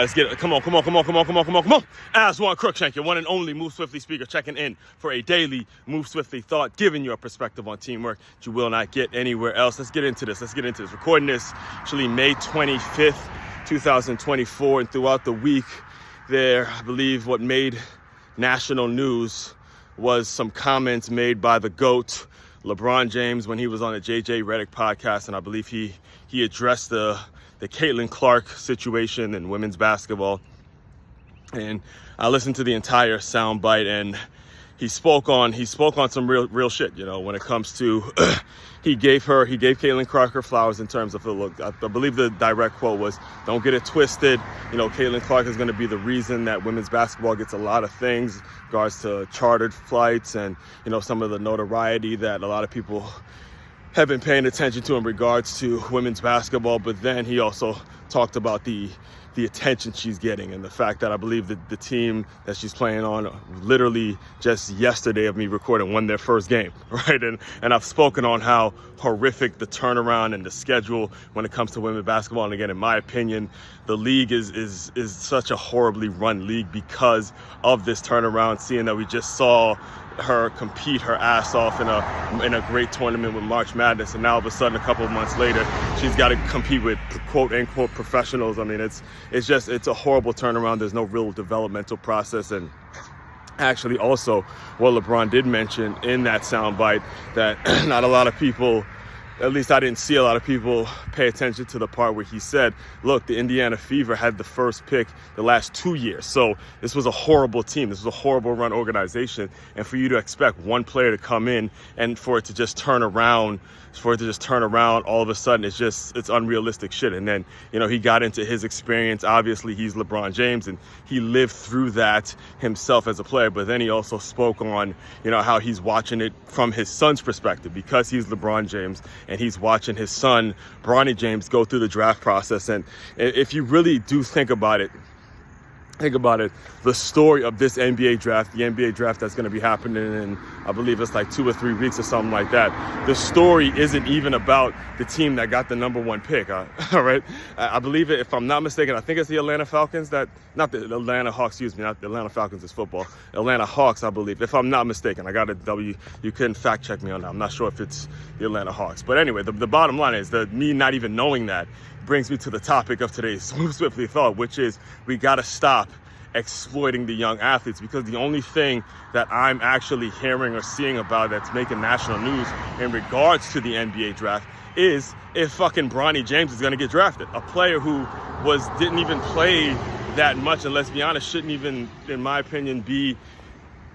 Let's get it. Come on. Aswand, Cruickshank, your one and only Move Swiftly speaker, checking in for a daily Move Swiftly thought, giving you a perspective on teamwork that you will not get anywhere else. Let's get into this. Recording this actually May 25th, 2024, and throughout the week there, I believe what made national news was some comments made by the GOAT, LeBron James, when he was on the 𝐂𝐍𝐉𝐎𝐘 podcast, and I believe he addressed the Caitlin Clark situation in women's basketball. And I listened to the entire soundbite, and he spoke on some real shit, you know, when it comes to he gave Caitlin Clark her flowers in terms of the look. I believe the direct quote was, "Don't get it twisted. You know, Caitlin Clark is going to be the reason that women's basketball gets a lot of things in regards to chartered flights and, you know, some of the notoriety that a lot of people have been paying attention to in regards to women's basketball." But then he also talked about the attention she's getting and the fact that I believe that the team that she's playing on literally just yesterday of me recording won their first game, right? And I've spoken on how horrific the turnaround and the schedule when it comes to women's basketball. And again, in my opinion, the league is such a horribly run league because of this turnaround, seeing that we just saw her compete her ass off in a great tournament with March Madness, and now all of a sudden a couple of months later she's got to compete with quote unquote professionals. I mean, it's a horrible turnaround. There's no real developmental process. And actually also what LeBron did mention in that soundbite, that not a lot of people, at least I didn't see a lot of people pay attention to the part where he said, look, the Indiana Fever had the first pick the last 2 years. So this was a horrible team. This was a horrible run organization. And for you to expect one player to come in and for it to just turn around all of a sudden, it's unrealistic shit. And then, you know, he got into his experience. Obviously, he's LeBron James and he lived through that himself as a player. But then he also spoke on, you know, how he's watching it from his son's perspective because he's LeBron James and he's watching his son, Bronny James, go through the draft process. And if you really do think about it, the story of this NBA draft, the NBA draft that's going to be happening in, I believe it's like 2 or 3 weeks or something like that. The story isn't even about the team that got the number one pick. All right. I believe it, if I'm not mistaken, I think it's the Atlanta Falcons not the Atlanta Hawks, excuse me, not the Atlanta Falcons is football. Atlanta Hawks, I believe, if I'm not mistaken. I got a W. You couldn't fact check me on that. I'm not sure if it's the Atlanta Hawks. But anyway, the bottom line is that me not even knowing that brings me to the topic of today's Move Swiftly thought, which is we got to stop exploiting the young athletes, because the only thing that I'm actually hearing or seeing about that's making national news in regards to the NBA draft is if fucking Bronny James is going to get drafted, a player who didn't even play that much, and let's be honest, shouldn't even, in my opinion, be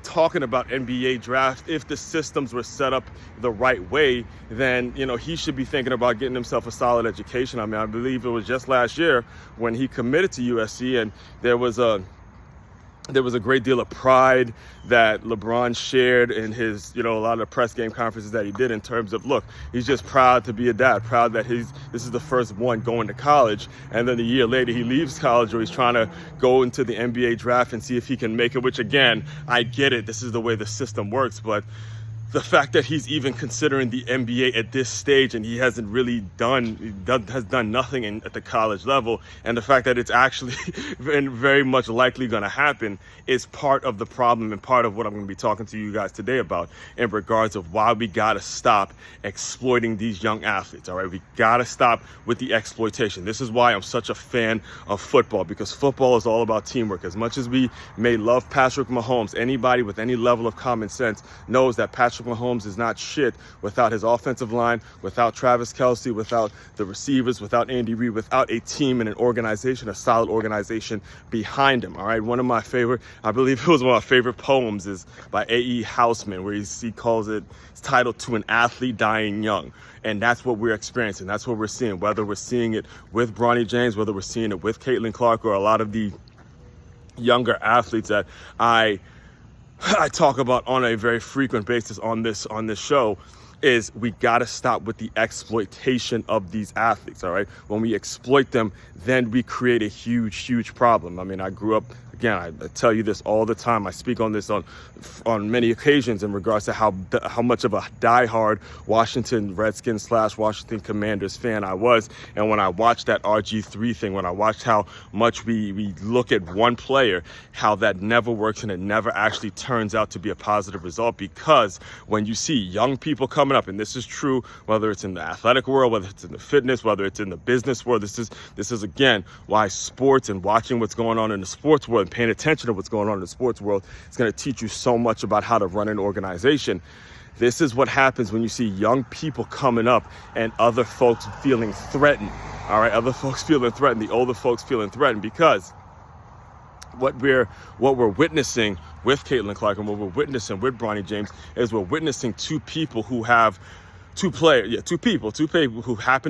talking about NBA draft. If the systems were set up the right way, then, you know, he should be thinking about getting himself a solid education. I mean, I believe it was just last year when he committed to USC, and there was a great deal of pride that LeBron shared in his, you know, a lot of the press game conferences that he did in terms of, look, he's just proud to be a dad, proud that this is the first one going to college. And then a year later he leaves college, or he's trying to go into the NBA draft and see if he can make it, which again, I get it. This is the way the system works, but the fact that he's even considering the NBA at this stage and he hasn't really has done nothing at the college level, and the fact that it's actually very much likely going to happen is part of the problem and part of what I'm going to be talking to you guys today about in regards of why we got to stop exploiting these young athletes. All right, we got to stop with the exploitation. This is why I'm such a fan of football, because football is all about teamwork. As much as we may love Patrick Mahomes, anybody with any level of common sense knows that Patrick Mahomes is not shit without his offensive line, without Travis Kelce, without the receivers, without Andy Reid, without a team and an organization, a solid organization behind him. All right, one of my favorite, I believe it was one of my favorite poems, is by A.E. Housman, where he calls it, it's titled "To an Athlete Dying Young." And that's what we're experiencing. That's what we're seeing, whether we're seeing it with Bronny James, whether we're seeing it with Caitlin Clark, or a lot of the younger athletes that I talk about on a very frequent basis on this show, is we got to stop with the exploitation of these athletes. All right, when we exploit them, then we create a huge problem. I mean, I grew up Again, I tell you this all the time. I speak on this on many occasions in regards to how much of a diehard Washington Redskins / Washington Commanders fan I was. And when I watched that RG3 thing, when I watched how much we look at one player, how that never works and it never actually turns out to be a positive result. Because when you see young people coming up, and this is true whether it's in the athletic world, whether it's in the fitness, whether it's in the business world, this is again why sports and watching what's going on in the sports world, paying attention to what's going on in the sports world, is going to teach you so much about how to run an organization. This is what happens when you see young people coming up and other folks feeling threatened. All right, other folks feeling threatened, the older folks feeling threatened, because what we're witnessing with Caitlin Clark and what we're witnessing with Bronny James is we're witnessing two people who happen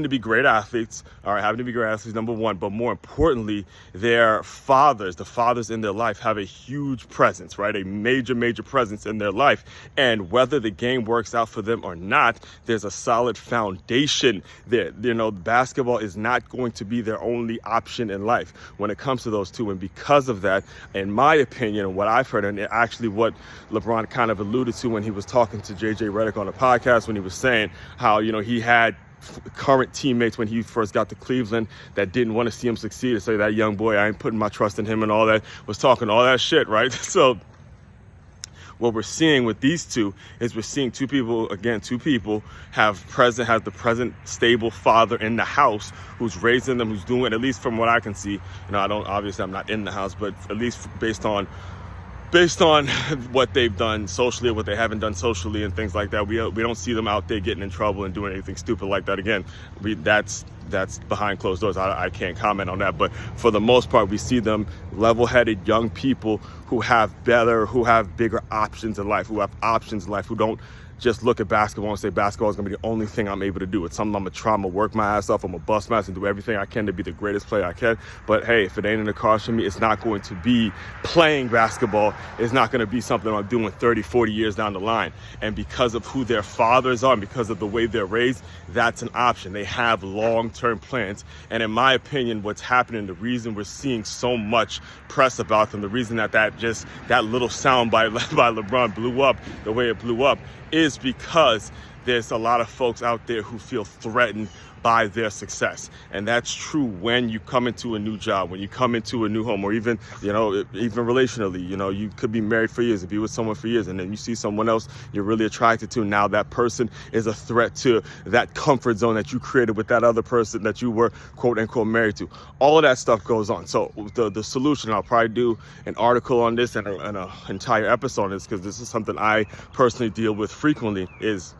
to be great athletes, number one, but more importantly, their fathers, the fathers in their life have a huge presence, right? A major presence in their life. And whether the game works out for them or not, there's a solid foundation there. Basketball is not going to be their only option in life when it comes to those two. And because of that, in my opinion, and what I've heard, and actually what LeBron kind of alluded to when he was talking to JJ Redick on the podcast, when he was saying how, he had current teammates when he first got to Cleveland that didn't want to see him succeed, to say that young boy, I ain't putting my trust in him and all that, was talking all that shit, right? So what we're seeing with these two is we're seeing two people have the present stable father in the house who's raising them, who's doing, at least from what I can see, obviously I'm not in the house, but at least based on what they've done socially or what they haven't done socially and things like that, we don't see them out there getting in trouble and doing anything stupid like that. Again, that's behind closed doors. I can't comment on that. But for the most part, we see them level-headed young people who have bigger options in life, who don't just look at basketball and say basketball is going to be the only thing I'm able to do. It's something I'm going to try, I'm going to work my ass off, I'm going to bust my ass and do everything I can to be the greatest player I can. But hey, if it ain't in the cards for me, it's not going to be playing basketball. It's not going to be something I'm doing 30, 40 years down the line. And because of who their fathers are and because of the way they're raised, that's an option. They have long-term plans. And in my opinion, what's happening, the reason we're seeing so much press about them, the reason that little sound by LeBron blew up the way it blew up, is because there's a lot of folks out there who feel threatened by their success. And that's true when you come into a new job, when you come into a new home, or even relationally. You could be married for years and be with someone for years, and then you see someone else you're really attracted to. Now that person is a threat to that comfort zone that you created with that other person that you were quote unquote married to. All of that stuff goes on. So the solution, I'll probably do an article on this and an entire episode on this, because this is something I personally deal with frequently, is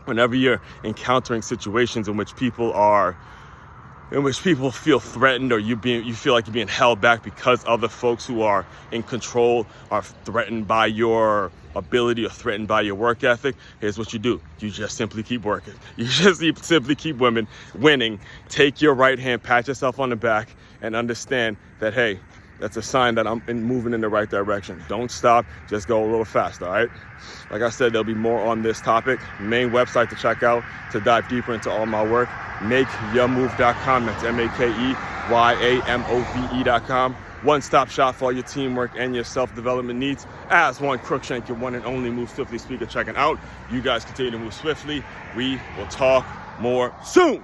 whenever you're encountering situations in which people feel threatened, or you feel like you're being held back because other folks who are in control are threatened by your ability or threatened by your work ethic, here's what you do. You just simply keep working. You just simply keep winning. Take your right hand, pat yourself on the back, and understand that, hey, that's a sign that I'm moving in the right direction. Don't stop, just go a little faster, all right? Like I said, there'll be more on this topic. Main website to check out to dive deeper into all my work, makeyourmove.com. That's makeyourmove.com. One-stop shop for all your teamwork and your self-development needs. Aswand Cruickshank, your one and only Move Swiftly speaker, checking out. You guys continue to move swiftly. We will talk more soon.